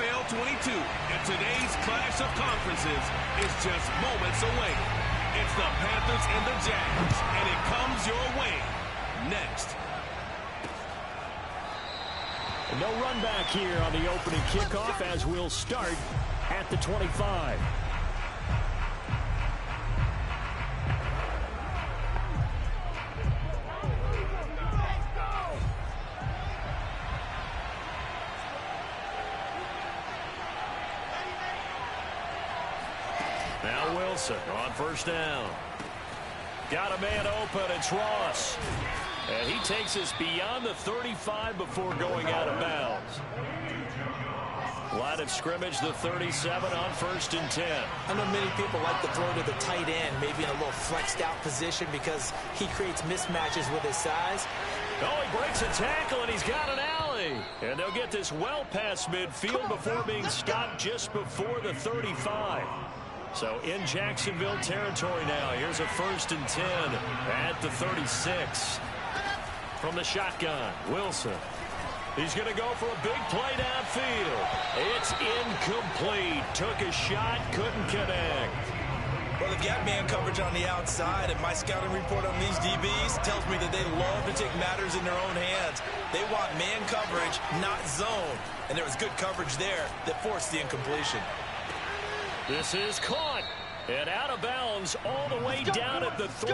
NFL 22, and today's clash of conferences is just moments away. It's the Panthers and the Jags, and it comes your way next. No run back here on the opening kickoff as we'll start at the 25. Now Wilson on first down. Got a man open. It's Ross. And he takes us beyond the 35 before going out of bounds. Line of scrimmage, the 37 on 1st and 10. I know many people like to throw to the tight end, maybe in a little flexed out position because he creates mismatches with his size. Oh, he breaks a tackle, and he's got an alley. And they'll get this well past midfield before being stopped just before the 35. So in Jacksonville territory now. Here's a 1st and 10 at the 36. From the shotgun, Wilson. He's going to go for a big play downfield. It's incomplete. Took a shot, couldn't connect. Well, they've got man coverage on the outside, and my scouting report on these DBs tells me that they love to take matters in their own hands. They want man coverage, not zone. And there was good coverage there that forced the incompletion. This is caught and out of bounds all the way down at the 3.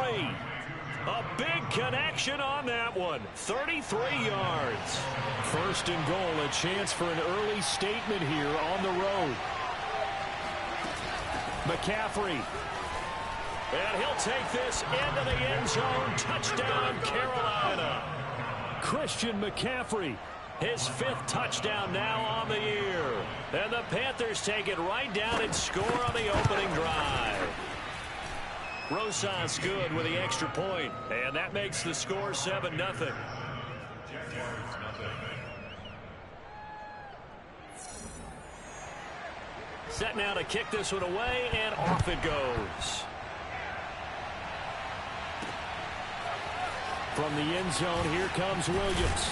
A big connection on that one. 33 yards. 1st and goal, a chance for an early statement here on the road. McCaffrey. And he'll take this into the end zone. Touchdown, Carolina. Christian McCaffrey. His 5th touchdown now on the year. And the Panthers take it right down and score on the opening drive. Rosas good with the extra point, and that makes the score 7-0. Set now to kick this one away, and off it goes. From the end zone, here comes Williams.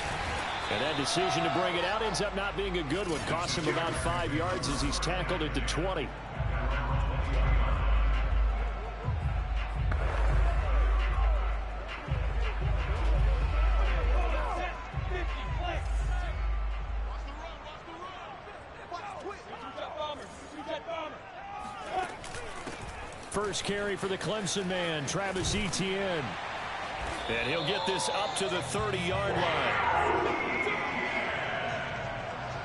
And that decision to bring it out ends up not being a good one. Costs him about 5 yards as he's tackled at the 20. First carry for the Clemson man, Travis Etienne. And he'll get this up to the 30-yard line.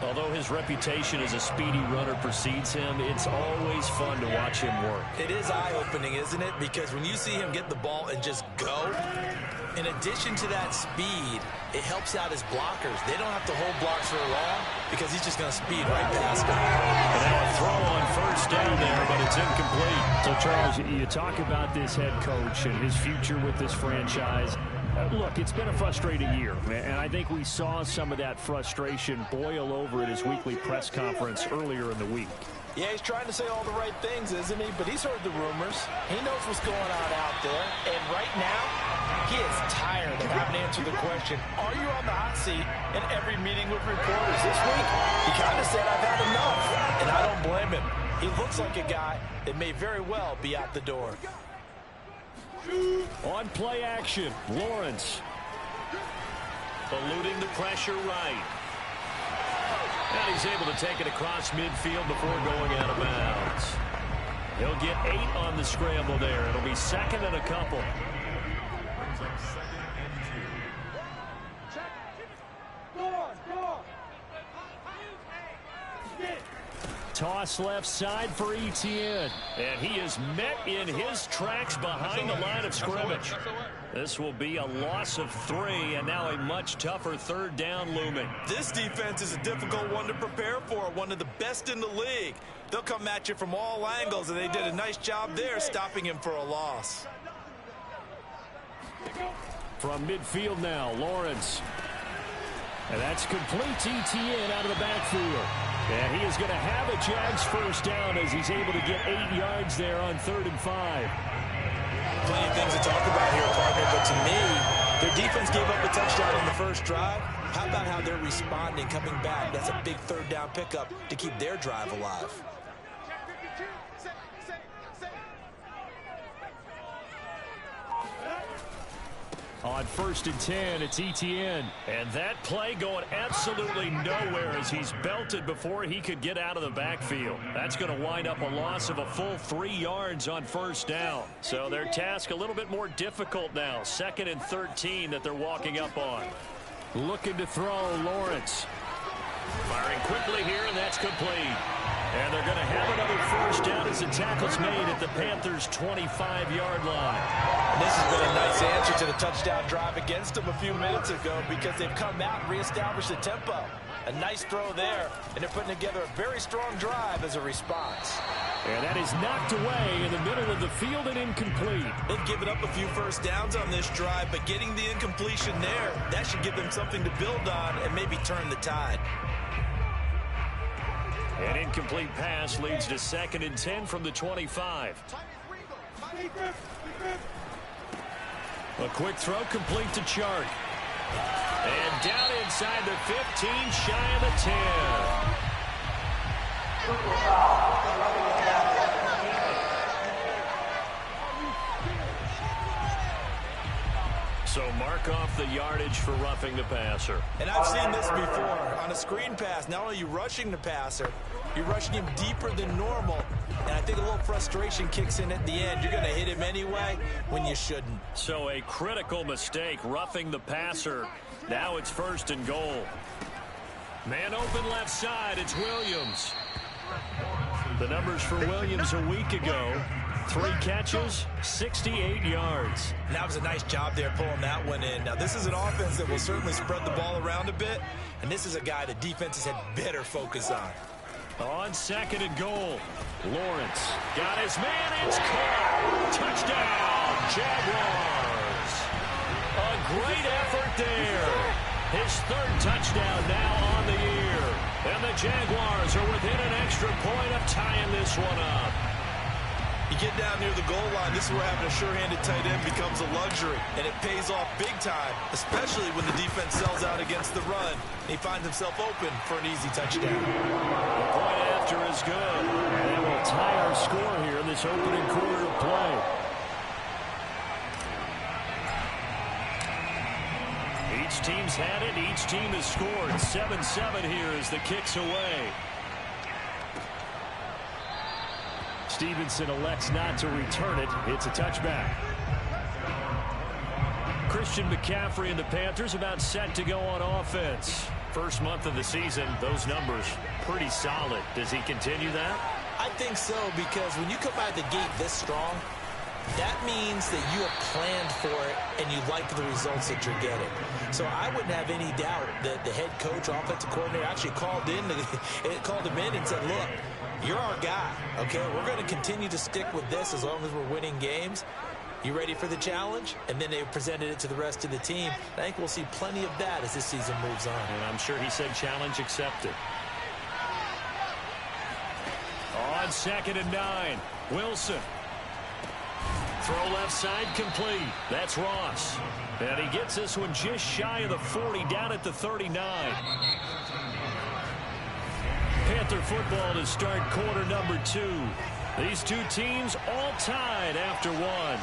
Although his reputation as a speedy runner precedes him, it's always fun to watch him work. It is eye-opening, isn't it? Because when you see him get the ball and just go, in addition to that speed, it helps out his blockers. They don't have to hold blocks for long because he's just going to speed right past them. And now a throw on first down there, but it's incomplete. So, Charles, you talk about this head coach and his future with this franchise. Look, it's been a frustrating year, and I think we saw some of that frustration boil over at his weekly press conference earlier in the week. Yeah, he's trying to say all the right things, isn't he? But he's heard the rumors. He knows what's going on out there. And right now, he is tired of having to answer the question, are you on the hot seat in every meeting with reporters this week? He kind of said, I've had enough. And I don't blame him. He looks like a guy that may very well be out the door. On play action, Lawrence. Eluding the pressure right. And he's able to take it across midfield before going out of bounds. He'll get 8 on the scramble there. It'll be 2nd and a couple. Toss left side for Etienne. And he is met in his tracks behind the line of scrimmage. This will be a loss of 3, and now a much tougher 3rd down looming. This defense is a difficult one to prepare for, one of the best in the league. They'll come at you from all angles, and they did a nice job there stopping him for a loss. From midfield now, Lawrence. And that's complete to Etienne out of the backfield. And he is going to have a Jags first down as he's able to get 8 yards there on 3rd and 5. Plenty of things to talk about here, partner, but to me, Their defense gave up a touchdown in the first drive. How about how they're responding, coming back? That's a big third down pickup to keep their drive alive. On 1st and 10, it's ETN. And that play going absolutely nowhere as he's belted before he could get out of the backfield. That's going to wind up a loss of a full 3 yards on 1st down. So their task a little bit more difficult now. 2nd and 13 that they're walking up on. Looking to throw, Lawrence. Firing quickly here, and that's complete. And they're going to have another 1st down as the tackle's made at the Panthers' 25-yard line. And this has been a nice answer to the touchdown drive against them a few minutes ago because they've come out and reestablished the tempo. A nice throw there, and they're putting together a very strong drive as a response. And that is knocked away in the middle of the field and incomplete. They've given up a few 1st downs on this drive, but getting the incompletion there, that should give them something to build on and maybe turn the tide. An incomplete pass leads to 2nd and 10 from the 25. A quick throw complete to Chark. And down inside the 15, shy of the 10. So mark off the yardage for roughing the passer. And I've seen this before. On a screen pass, not only are you rushing the passer, you're rushing him deeper than normal. And I think a little frustration kicks in at the end. You're going to hit him anyway when you shouldn't. So a critical mistake, roughing the passer. Now it's 1st and goal. Man open left side, it's Williams. The numbers for Williams a week ago. 3 catches, 68 yards. And that was a nice job there pulling that one in. Now, this is an offense that will certainly spread the ball around a bit, and this is a guy the defenses had better focus on. On 2nd and goal, Lawrence got his man. It's caught. Touchdown, Jaguars. A great effort there. His 3rd touchdown now on the year. And the Jaguars are within an extra point of tying this one up. You get down near the goal line, this is where having a sure-handed tight end becomes a luxury, and it pays off big time, especially when the defense sells out against the run. He finds himself open for an easy touchdown. The point after is good, and that will tie our score here in this opening quarter of play. Each team's had it, each team has scored. 7-7 here as the kick's away. Stevenson elects not to return it. It's a touchback. Christian McCaffrey and the Panthers about set to go on offense. First month of the season, those numbers pretty solid. Does he continue that? I think so, because when you come out of the gate this strong, that means that you have planned for it and you like the results that you're getting. So I wouldn't have any doubt that the head coach, offensive coordinator, actually called him in and said, look, you're our guy, okay? We're going to continue to stick with this as long as we're winning games. You ready for the challenge? And then they presented it to the rest of the team. I think we'll see plenty of that as this season moves on. And I'm sure he said challenge accepted. On 2nd and 9, Wilson. Throw left side complete. That's Ross. And he gets this one just shy of the 40, down at the 39. Panther football to start quarter number 2. These two teams all tied after one.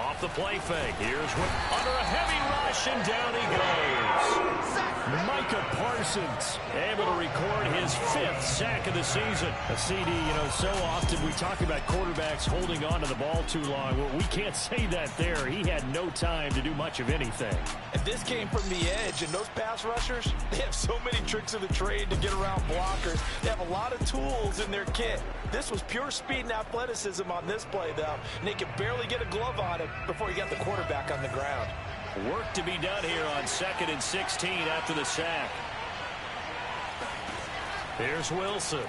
Off the play fake. Here's what under a heavy rush, and down he goes. Micah Parsons able to record his 5th sack of the season. A CD, so often we talk about quarterbacks holding on to the ball too long. Well, we can't say that there. He had no time to do much of anything. And this came from the edge, and those pass rushers, they have so many tricks of the trade to get around blockers. They have a lot of tools in their kit. This was pure speed and athleticism on this play, though, and they could barely get a glove on it before he got the quarterback on the ground. Work to be done here on 2nd and 16 after the sack. Here's Wilson.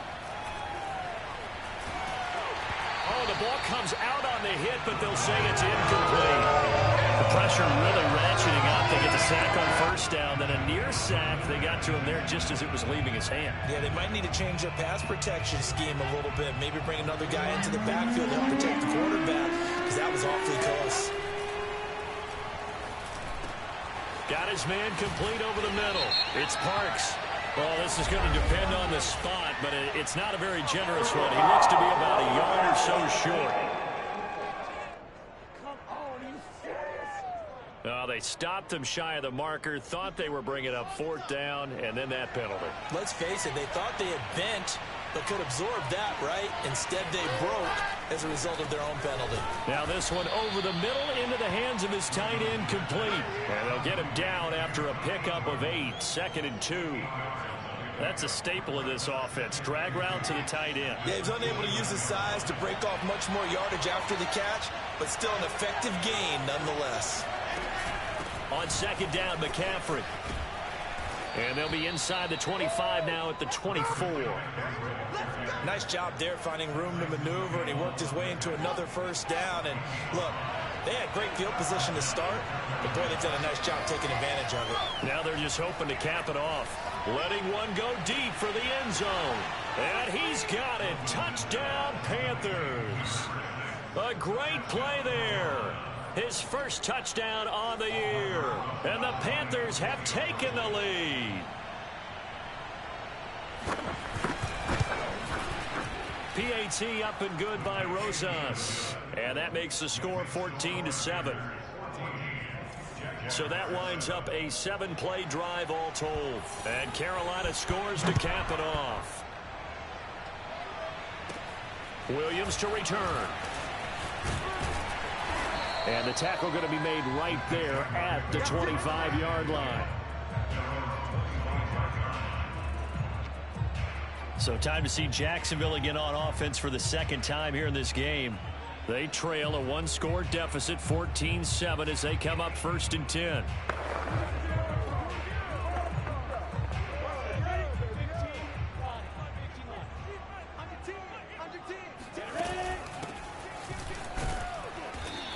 Oh, the ball comes out on the hit, but they'll say it's incomplete. The pressure really ratcheting up. They get the sack on first down, then a near sack. They got to him there just as it was leaving his hand. Yeah, they might need to change their pass protection scheme a little bit. Maybe bring another guy into the backfield to help protect the quarterback, because that was awfully close. Got his man complete over the middle. It's Parks. Well, this is going to depend on the spot, but it's not a very generous one. He looks to be about a yard or so short. They stopped him shy of the marker, thought they were bringing up fourth down, and then that penalty. Let's face it, they thought they had bent, but could absorb that, right? Instead, they broke as a result of their own penalty. Now this one over the middle into the hands of his tight end, complete. And they'll get him down after a pickup of 8, 2nd and 2. That's a staple of this offense. Drag route to the tight end. Yeah, he's unable to use his size to break off much more yardage after the catch, but still an effective gain nonetheless. On 2nd down, McCaffrey. And they'll be inside the 25 now at the 24. Nice job there finding room to maneuver, and he worked his way into another first down. And look, they had great field position to start, but boy, they've done a nice job taking advantage of it. Now they're just hoping to cap it off. Letting one go deep for the end zone. And he's got it. Touchdown, Panthers. A great play there. His first touchdown on the year. And the Panthers have taken the lead. PAT up and good by Rosas. And that makes the score 14-7. So that winds up a 7-play drive all told. And Carolina scores to cap it off. Williams to return. And the tackle going to be made right there at the 25-yard line. So time to see Jacksonville again on offense for the second time here in this game. They trail a 1-score deficit, 14-7, as they come up 1st and 10.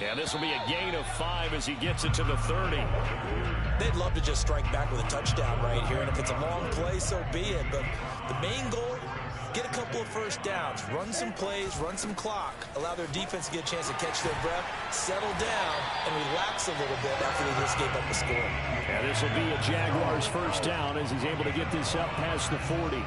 And this will be a gain of 5 as he gets it to the 30. They'd love to just strike back with a touchdown right here, and if it's a long play, so be it. But the main goal, get a couple of first downs, run some plays, run some clock, allow their defense to get a chance to catch their breath, settle down, and relax a little bit after they just gave up a score. And this will be a Jaguars first down as he's able to get this up past the 40.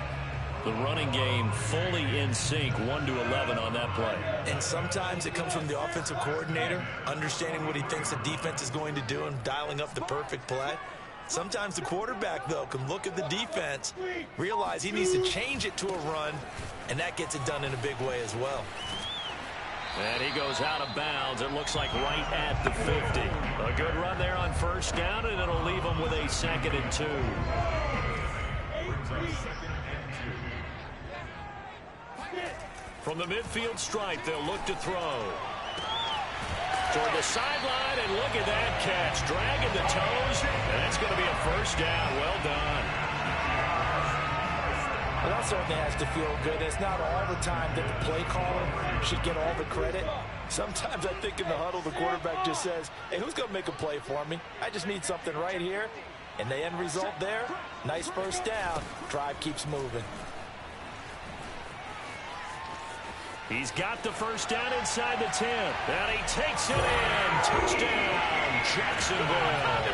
The running game fully in sync, 1-11 on that play. And sometimes it comes from the offensive coordinator, understanding what he thinks the defense is going to do and dialing up the perfect play. Sometimes the quarterback, though, can look at the defense, realize he needs to change it to a run, and that gets it done in a big way as well. And he goes out of bounds. It looks like right at the 50. A good run there on first down, and it'll leave him with a 2nd and 2. From the midfield stripe, they'll look to throw. Toward the sideline, and look at that catch. Dragging the toes, and that's going to be a first down. Well done. Well, that certainly has to feel good. It's not all the time that the play caller should get all the credit. Sometimes I think in the huddle, the quarterback just says, hey, who's going to make a play for me? I just need something right here. And the end result there, nice first down. Drive keeps moving. He's got the first down inside the 10. And he takes it in. Touchdown, Jacksonville.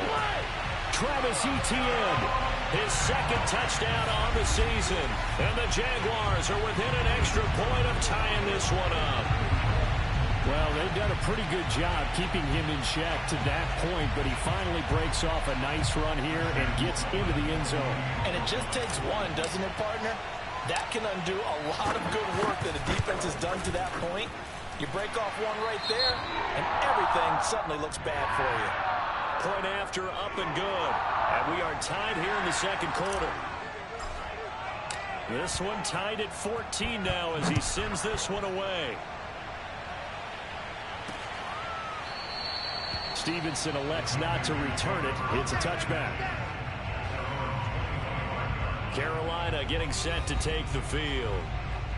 Travis Etienne, his 2nd touchdown on the season. And the Jaguars are within an extra point of tying this one up. Well, they've done a pretty good job keeping him in check to that point, but he finally breaks off a nice run here and gets into the end zone. And it just takes one, doesn't it, partner? That can undo a lot of good work that a defense has done to that point. You break off one right there, and everything suddenly looks bad for you. Point after, up and good. And we are tied here in the 2nd quarter. This one tied at 14 now as he sends this one away. Stevenson elects not to return it. It's a touchback. Carolina getting set to take the field.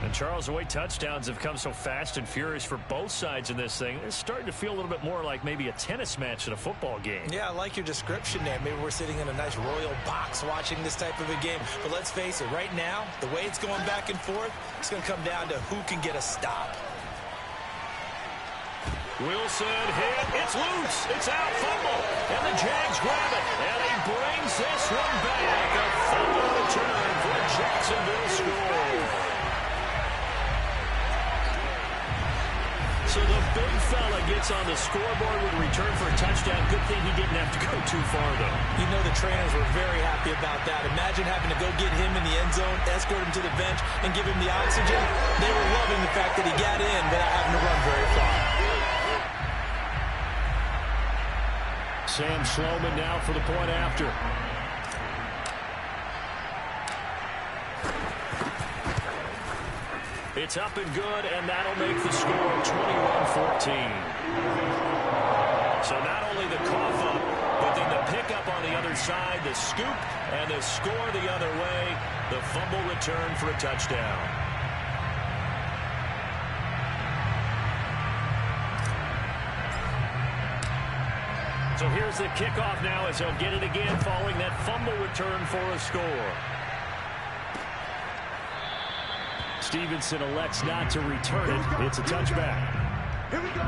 And Charles, the way touchdowns have come so fast and furious for both sides in this thing, it's starting to feel a little bit more like maybe a tennis match in a football game. Yeah, I like your description there. Maybe we're sitting in a nice royal box watching this type of a game. But let's face it, right now, the way it's going back and forth, it's going to come down to who can get a stop. Wilson hit. It's loose. It's out. Fumble. And the Jags grab it. And he brings this one back. A fumble return for a Jacksonville score. So the big fella gets on the scoreboard with a return for a touchdown. Good thing he didn't have to go too far, though. You know the trainers were very happy about that. Imagine having to go get him in the end zone, escort him to the bench, and give him the oxygen. They were loving the fact that he got in without having to run very far. Sam Sloman now for the point after. It's up and good, and that'll make the score 21-14. So not only the cough up, but then the pickup on the other side, the scoop, and the score the other way, the fumble return for a touchdown. So here's the kickoff now as he'll get it again following that fumble return for a score. Stevenson elects not to return it. It's a touchback. Here we go.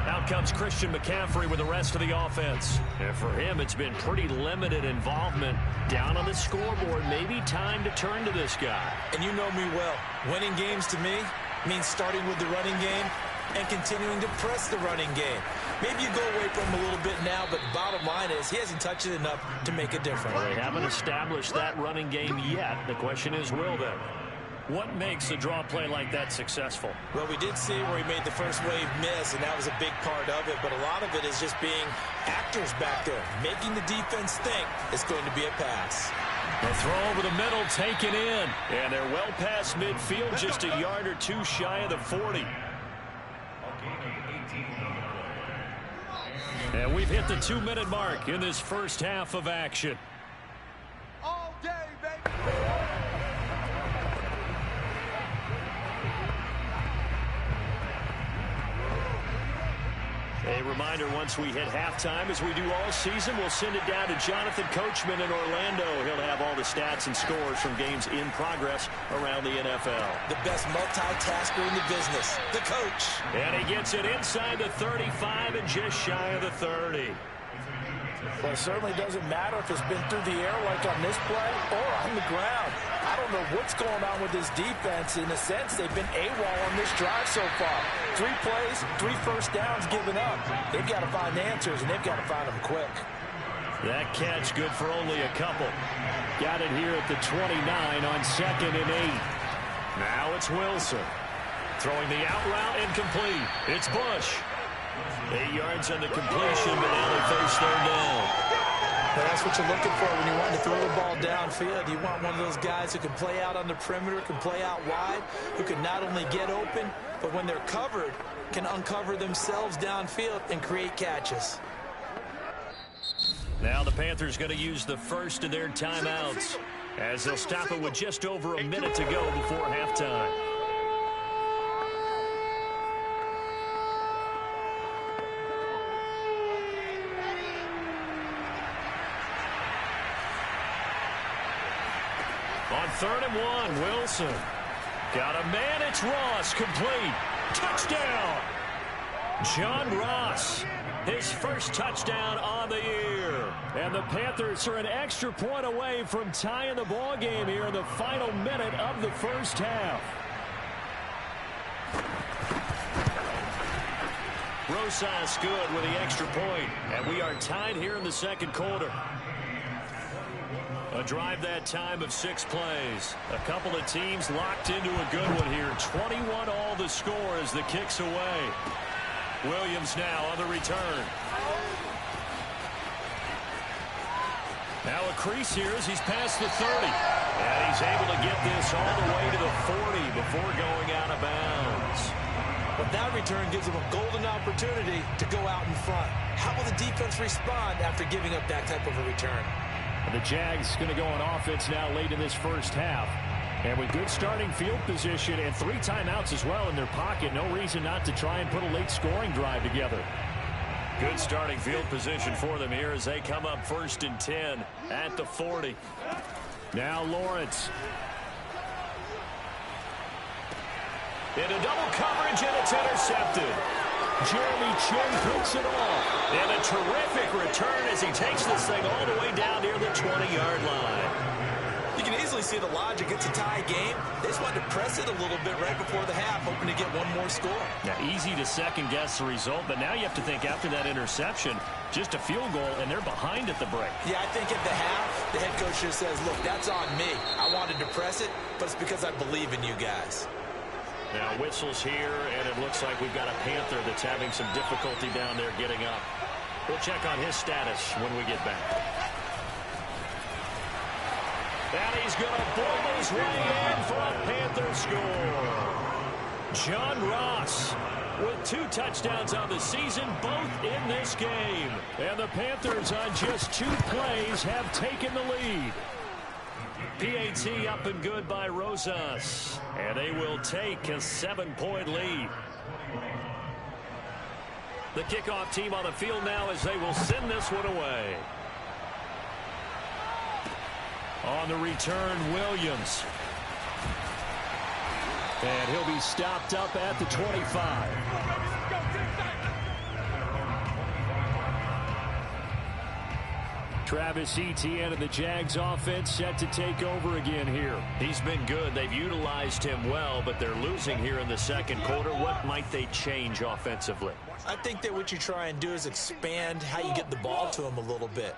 Out comes Christian McCaffrey with the rest of the offense. And for him, it's been pretty limited involvement down on the scoreboard. Maybe time to turn to this guy. And you know me well. Winning games to me means starting with the running game and continuing to press the running game. Maybe you go away from him a little bit now, but bottom line is he hasn't touched it enough to make a difference. Well, they haven't established that running game yet. The question is, will they? What makes a draw play like that successful? Well, we did see where he made the first wave miss, and that was a big part of it. But a lot of it is just being actors back there, making the defense think it's going to be a pass. The throw over the middle, taken in. And they're well past midfield, just a yard or two shy of the 40. And we've hit the 2-minute mark in this first half of action. All day, baby. A reminder, once we hit halftime, as we do all season, we'll send it down to Jonathan Coachman in Orlando. He'll have all the stats and scores from games in progress around the NFL. The best multitasker in the business, the coach. And he gets it inside the 35 and just shy of the 30. Well, it certainly doesn't matter if it's been through the air like on this play or on the ground. I don't know what's going on with this defense. In a sense, they've been AWOL on this drive so far. 3 plays, 3 first downs given up. They've got to find answers, and they've got to find them quick. That catch good for only a couple. Got it here at the 29 on 2nd and 8. Now it's Wilson. Throwing the out route incomplete. It's Bush. 8 yards on the completion, but now they face third down. Well, that's what you're looking for when you want to throw the ball downfield. You want one of those guys who can play out on the perimeter, can play out wide, who can not only get open, but when they're covered, can uncover themselves downfield and create catches. Now the Panthers going to use the first of their timeouts as they'll stop it with just over a minute to go before halftime. On 3rd and 1, Wilson. Got a man, it's Ross, complete. Touchdown! John Ross, his first touchdown on the year. And the Panthers are an extra point away from tying the ball game here in the final minute of the first half. Rosas good with the extra point. And we are tied here in the second quarter. A drive that time of 6 plays. A couple of teams locked into a good one here. 21 all the score as the kick's away. Williams now on the return. Now a crease here as he's past the 30. And he's able to get this all the way to the 40 before going out of bounds. But that return gives them a golden opportunity to go out in front. How will the defense respond after giving up that type of a return? The Jags going to go on offense now late in this first half. And with good starting field position and 3 timeouts as well in their pocket, no reason not to try and put a late scoring drive together. Good starting field position for them here as they come up 1st and 10 at the 40. Now Lawrence. Into double coverage, and it's intercepted. Jeremy Chin picks it off. And a terrific return as he takes this thing all the way down near the 20-yard line. You can easily see the logic. It's a tie game. They just wanted to press it a little bit right before the half, hoping to get one more score. Now, easy to second-guess the result, but now you have to think after that interception, just a field goal, and they're behind at the break. Yeah, I think at the half, the head coach just says, look, that's on me. I wanted to press it, but it's because I believe in you guys. Now, whistles here, and it looks like we've got a Panther that's having some difficulty down there getting up. We'll check on his status when we get back. And he's going to bowl his way in for a Panther score. John Ross with 2 touchdowns on the season, both in this game. And the Panthers on just 2 plays have taken the lead. PAT up and good by Rosas. And they will take a 7-point lead. The kickoff team on the field now as they will send this one away. On the return, Williams. And he'll be stopped up at the 25. Travis Etienne of the Jags offense set to take over again here. He's been good. They've utilized him well, but they're losing here in the second quarter. What might they change offensively? I think that what you try and do is expand how you get the ball to him a little bit.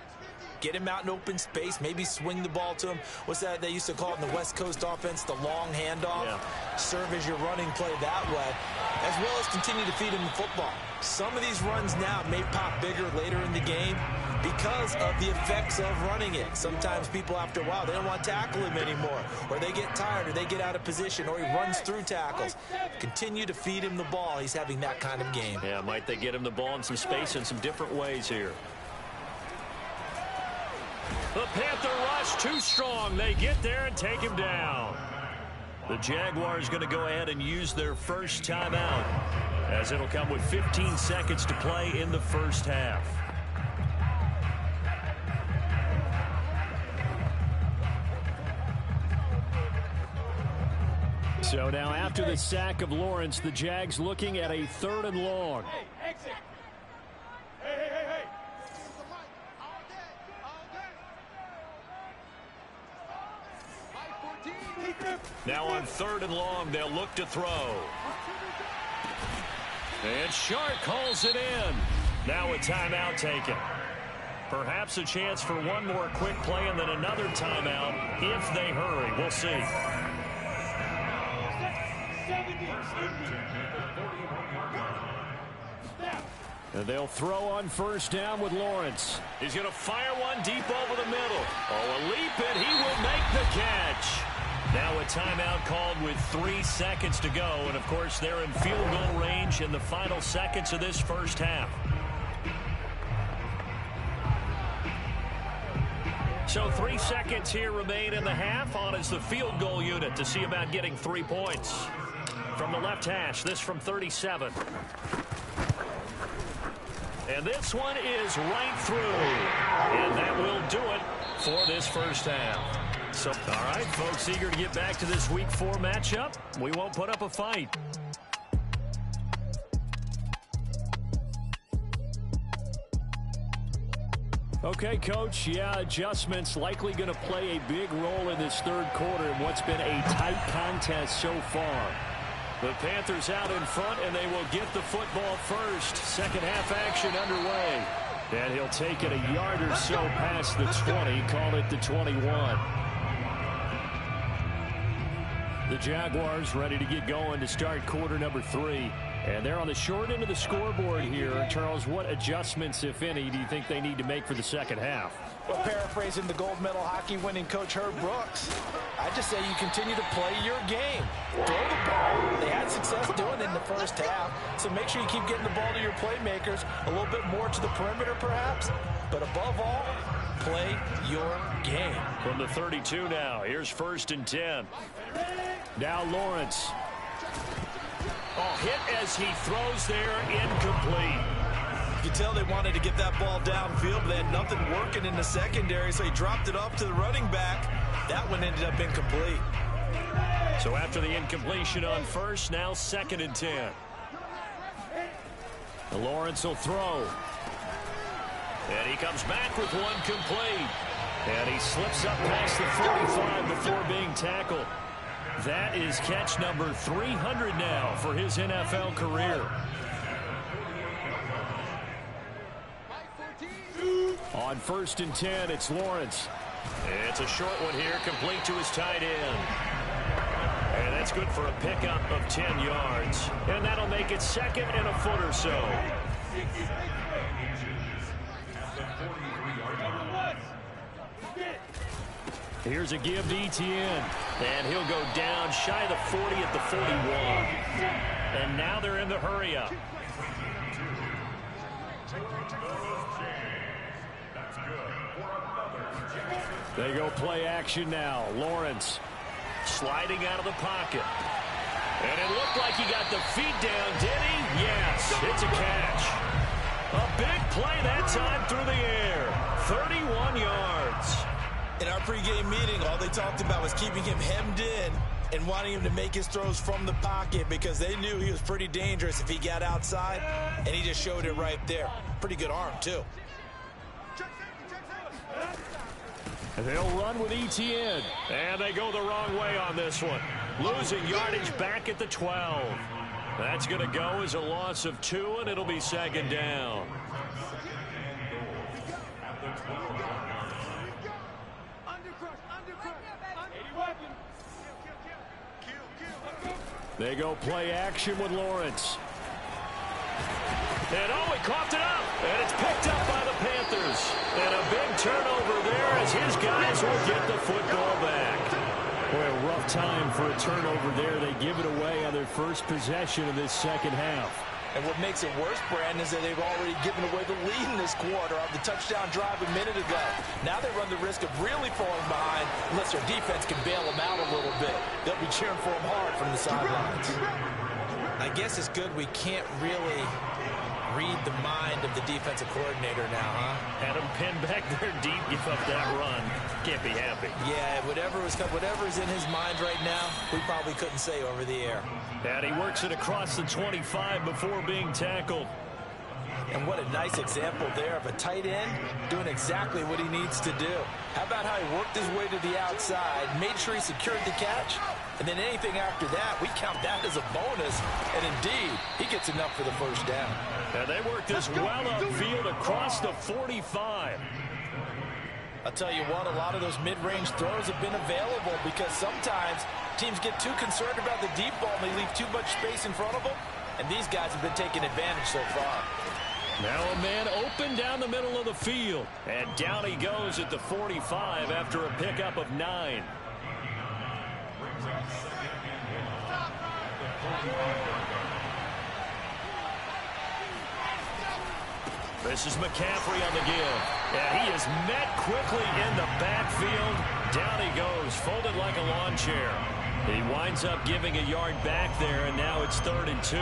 Get him out in open space, maybe swing the ball to him. What's that they used to call it in the West Coast offense, the long handoff? Yeah. Serve as your running play that way, as well as continue to feed him the football. Some of these runs now may pop bigger later in the game because of the effects of running it. Sometimes people, after a while, they don't want to tackle him anymore, or they get tired, or they get out of position, or he runs through tackles. Continue to feed him the ball. He's having that kind of game. Yeah, might they get him the ball in some space in some different ways here. The Panther rush too strong. They get there and take him down. The Jaguars going to go ahead and use their first timeout, as it'll come with 15 seconds to play in the first half. So now after the sack of Lawrence, the Jags looking at a 3rd and long. Hey, exit. Hey. Now on 3rd and long, they'll look to throw. And Shark calls it in. Now a timeout taken. Perhaps a chance for one more quick play and then another timeout if they hurry. We'll see. And they'll throw on 1st down with Lawrence. He's going to fire one deep over the middle. Oh, a leap, and he will make the catch. Now a timeout called with 3 seconds to go. And, of course, they're in field goal range in the final seconds of this first half. So 3 seconds here remain in the half. On is the field goal unit to see about getting 3 points. From the left hash, this from 37. And this one is right through. And that will do it for this first half. So, all right, folks, eager to get back to this Week 4 matchup. We won't put up a fight. Okay, Coach, yeah, adjustments likely going to play a big role in this 3rd quarter in what's been a tight contest so far. The Panthers out in front, and they will get the football first. Second half action underway. And he'll take it a yard or so past the 20, call it the 21. The Jaguars ready to get going to start quarter number 3. And they're on the short end of the scoreboard here. Charles, what adjustments, if any, do you think they need to make for the second half? Well, paraphrasing the gold medal hockey winning coach Herb Brooks, I just say you continue to play your game. Throw the ball. They had success doing it in the first half, so make sure you keep getting the ball to your playmakers, a little bit more to the perimeter perhaps, but above all, play your game. From the 32 now, here's 1st and 10. Now Lawrence. Oh, hit as he throws there, incomplete. You can tell they wanted to get that ball downfield, but they had nothing working in the secondary, so he dropped it up to the running back. That one ended up incomplete. So after the incompletion on 1st, now 2nd and 10. Lawrence will throw. And he comes back with one complete. And he slips up past the 45 before being tackled. That is catch number 300 now for his NFL career. On 1st and 10, it's Lawrence. It's a short one here, complete to his tight end. And that's good for a pickup of 10 yards. And that'll make it 2nd and a foot or so. Here's a give to Etienne. And he'll go down shy of the 40 at the 41. And now they're in the hurry-up. They go play action now. Lawrence sliding out of the pocket. And it looked like he got the feet down, did he? Yes, it's a catch. A big play that time through the air. 31 yards. In our pregame meeting, all they talked about was keeping him hemmed in and wanting him to make his throws from the pocket because they knew he was pretty dangerous if he got outside, and he just showed it right there. Pretty good arm, too. They'll run with Etienne. And they go the wrong way on this one. Losing yardage back at the 12. That's going to go as a loss of 2, and it'll be 2nd down. They go play action with Lawrence. And oh, he coughed it up. And it's picked up by the Panthers. And a big turnover there as his guys will get the football back. Boy, a rough time for a turnover there. They give it away on their first possession of this second half. And what makes it worse, Brandon, is that they've already given away the lead in this quarter on the touchdown drive a minute ago. Now they run the risk of really falling behind unless their defense can bail them out a little bit. They'll be cheering for them hard from the sidelines. I guess it's good we can't really read the mind of the defensive coordinator now, huh? Had him pinned back there deep, give up that run. Can't be happy. Yeah, whatever's in his mind right now, we probably couldn't say over the air. And he works it across the 25 before being tackled. And what a nice example there of a tight end doing exactly what he needs to do. How about how he worked his way to the outside, made sure he secured the catch, and then anything after that, we count that as a bonus. And indeed, he gets enough for the first down. And they work this well upfield across the 45. I'll tell you what, a lot of those mid-range throws have been available because sometimes teams get too concerned about the deep ball and they leave too much space in front of them. And these guys have been taking advantage so far. Now a man open down the middle of the field. And down he goes at the 45 after a pickup of 9. This is McCaffrey on the give. And he is met quickly in the backfield. Down he goes, folded like a lawn chair. He winds up giving a yard back there, and now it's 3rd and 2.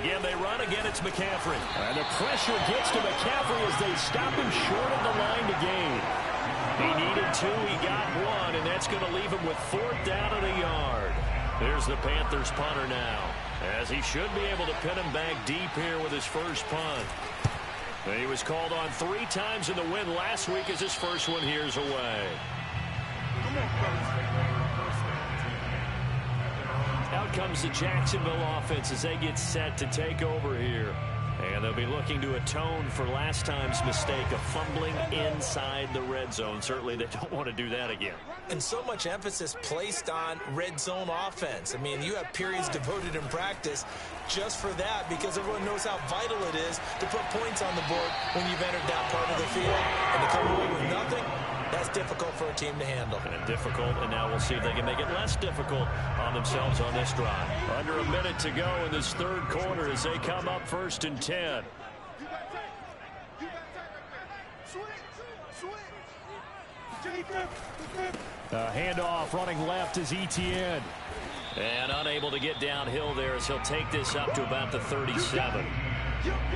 Again, they run. Again, it's McCaffrey. And the pressure gets to McCaffrey as they stop him short of the line to gain. He needed 2. He got 1, and that's going to leave him with 4th down and a yard. There's the Panthers punter now, as he should be able to pin him back deep here with his first punt. He was called on 3 times in the win last week as his first one here's away. Out comes the Jacksonville offense as they get set to take over here. And they'll be looking to atone for last time's mistake of fumbling inside the red zone. Certainly they don't want to do that again. And so much emphasis placed on red zone offense. I mean, you have periods devoted in practice just for that because everyone knows how vital it is to put points on the board when you've entered that part of the field. And to come away with nothing, That's difficult for a team to handle. And difficult, and now we'll see if they can make it less difficult on themselves on this drive. Under a minute to go in this third quarter as they come up 1st and 10. Handoff running left is Etienne. And unable to get downhill there as he'll take this up to about the 37.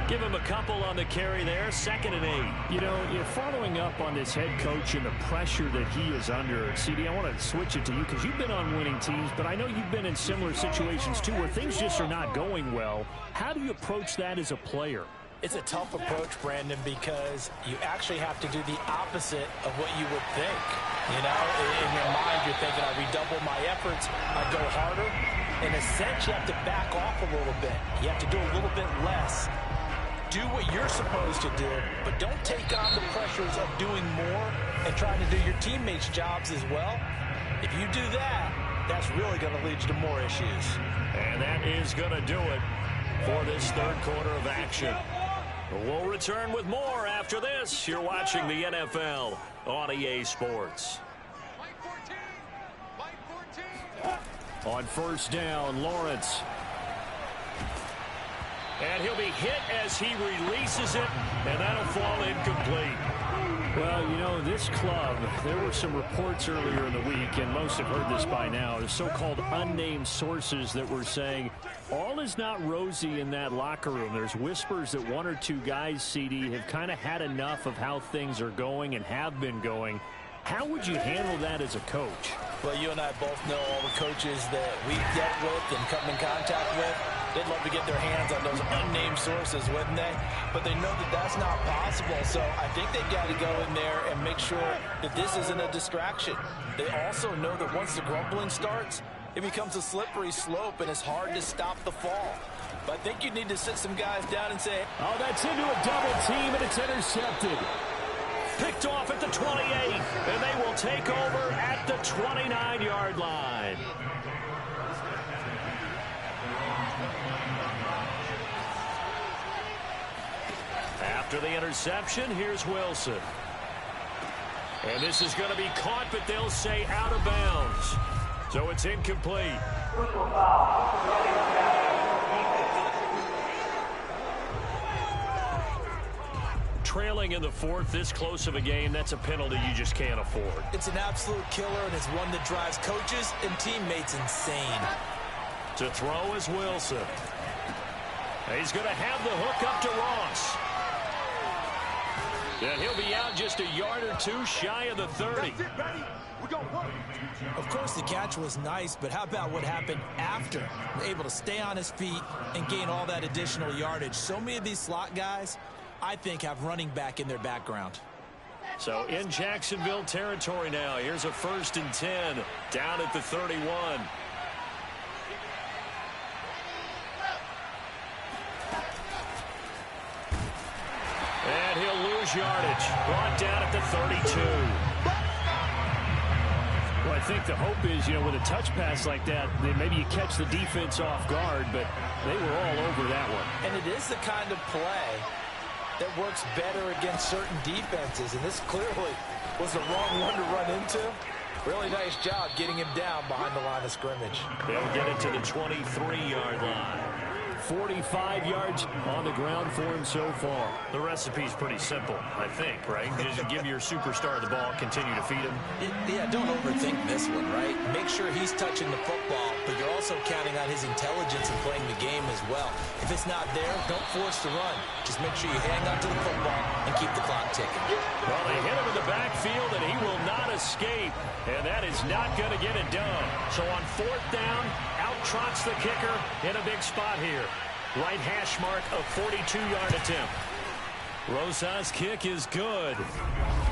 Give him a couple on the carry there. 2nd and 8. You know, you're following up on this head coach and the pressure that he is under. CD, I want to switch it to you because you've been on winning teams, but I know you've been in similar situations too where things just are not going well. How do you approach that as a player? It's a tough approach, Brandon, because you actually have to do the opposite of what you would think. You know, in your mind, you're thinking, I redouble my efforts, I go harder. In a sense, you have to back off a little bit. You have to do a little bit less. Do what you're supposed to do, but don't take on the pressures of doing more and trying to do your teammates' jobs as well. If you do that, that's really going to lead you to more issues. And that is going to do it for this third quarter of action. We'll return with more after this. You're watching the NFL on EA Sports. On 1st down, Lawrence. And he'll be hit as he releases it, and that'll fall incomplete. Well, you know, this club, there were some reports earlier in the week, and most have heard this by now, the so-called unnamed sources that were saying all is not rosy in that locker room. There's whispers that 1 or 2 guys, CD, have kind of had enough of how things are going and have been going. How would you handle that as a coach? Well, you and I both know all the coaches that we've dealt with and come in contact with. They'd love to get their hands on those unnamed sources, wouldn't they? But they know that that's not possible, so I think they've got to go in there and make sure that this isn't a distraction. They also know that once the grumbling starts, it becomes a slippery slope, and it's hard to stop the fall. But I think you need to sit some guys down and say, oh, that's into a double team, and it's intercepted. Picked off at the 28, and they will take over at the 29-yard line. After the interception, here's Wilson. And this is going to be caught, but they'll say out of bounds. So it's incomplete. Trailing in the 4th, this close of a game, that's a penalty you just can't afford. It's an absolute killer, and it's one that drives coaches and teammates insane. To throw is Wilson. He's going to have the hook up to Ross. And he'll be out just a yard or 2 shy of the 30. Of course, the catch was nice, but how about what happened after? Able to stay on his feet and gain all that additional yardage. So many of these slot guys, I think, have running back in their background. So in Jacksonville territory now. Here's a 1st and 10 down at the 31. And he'll lose yardage. Brought down at the 32. Well, I think the hope is, you know, with a touch pass like that, then maybe you catch the defense off guard, but they were all over that one. And it is the kind of play that works better against certain defenses, and this clearly was the wrong one to run into. Really nice job getting him down behind the line of scrimmage. They'll get it to the 23-yard line. 45 yards on the ground for him so far. The recipe's pretty simple, I think, right? Just give your superstar the ball, continue to feed him. Yeah, don't overthink this one, right? Make sure he's touching the football, but you're also counting on his intelligence in playing the game as well. If it's not there, don't force the run. Just make sure you hang on to the football and keep the clock ticking. Well, they hit him in the backfield, and he will not escape, and that is not going to get it done. So on 4th down, out trots the kicker in a big spot here. Right hash mark, a 42-yard attempt. Rosas' kick is good,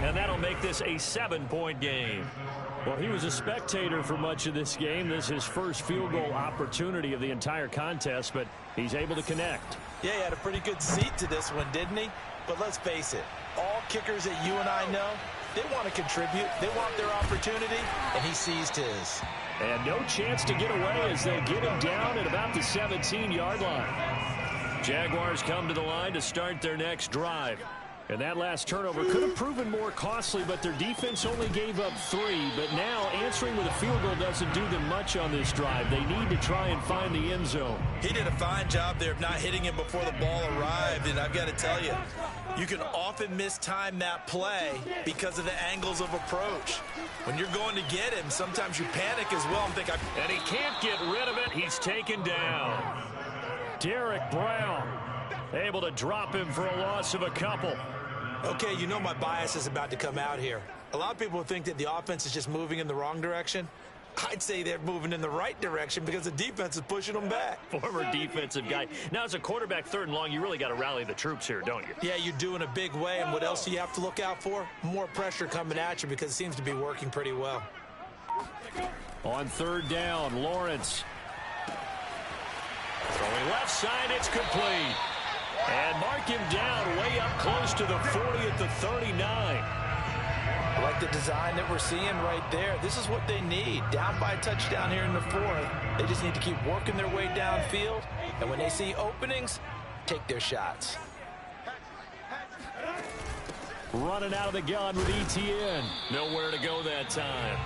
and that'll make this a 7-point game. Well, he was a spectator for much of this game. This is his first field goal opportunity of the entire contest, but he's able to connect. Yeah, he had a pretty good seat to this one, didn't he? But let's face it, all kickers that you and I know, they want to contribute. They want their opportunity, and he seized his. And no chance to get away as they'll get him down at about the 17-yard line. Jaguars come to the line to start their next drive. And that last turnover could have proven more costly, but their defense only gave up 3. But now answering with a field goal doesn't do them much on this drive. They need to try and find the end zone. He did a fine job there of not hitting him before the ball arrived. And I've got to tell you, you can often mistime that play because of the angles of approach. When you're going to get him, sometimes you panic as well and think, and he can't get rid of it. He's taken down. Derek Brown able to drop him for a loss of a couple. Okay, you know my bias is about to come out here. A lot of people think that the offense is just moving in the wrong direction. I'd say they're moving in the right direction because the defense is pushing them back. Former defensive guy. Now, as a quarterback, 3rd and long, you really got to rally the troops here, don't you? Yeah, you do in a big way. And what else do you have to look out for? More pressure coming at you because it seems to be working pretty well. On 3rd down, Lawrence. Throwing left side, it's complete. And mark him down way up close to the 40 at the 39. I like the design that we're seeing right there. This is what they need. Down by a touchdown here in the 4th. They just need to keep working their way downfield. And when they see openings, take their shots. Running out of the gun with ETN. Nowhere to go that time.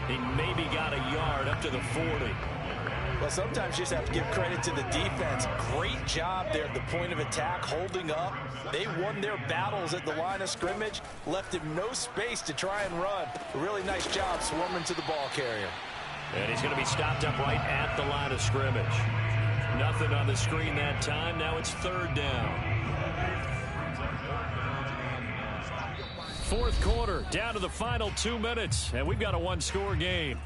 He maybe got a yard up to the 40. Well, sometimes you just have to give credit to the defense. Great job there at the point of attack, holding up. They won their battles at the line of scrimmage, left him no space to try and run. A really nice job swarming to the ball carrier. And he's going to be stopped up right at the line of scrimmage. Nothing on the screen that time. Now it's 3rd down. 4th quarter, down to the final 2 minutes, and we've got a 1-score game.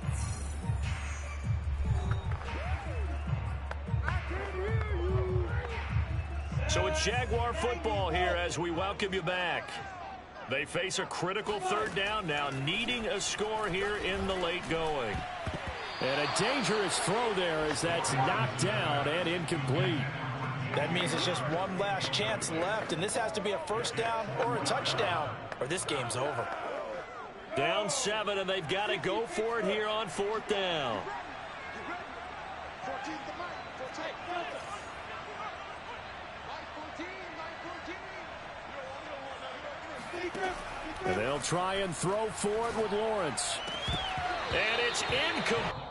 So it's Jaguar football here as we welcome you back. They face a critical 3rd down now, needing a score here in the late going. And a dangerous throw there as that's knocked down and incomplete. That means it's just one last chance left, and this has to be a 1st down or a touchdown, or this game's over. Down 7, and they've got to go for it here on 4th down. And they'll try and throw for it with Lawrence. And it's incomplete.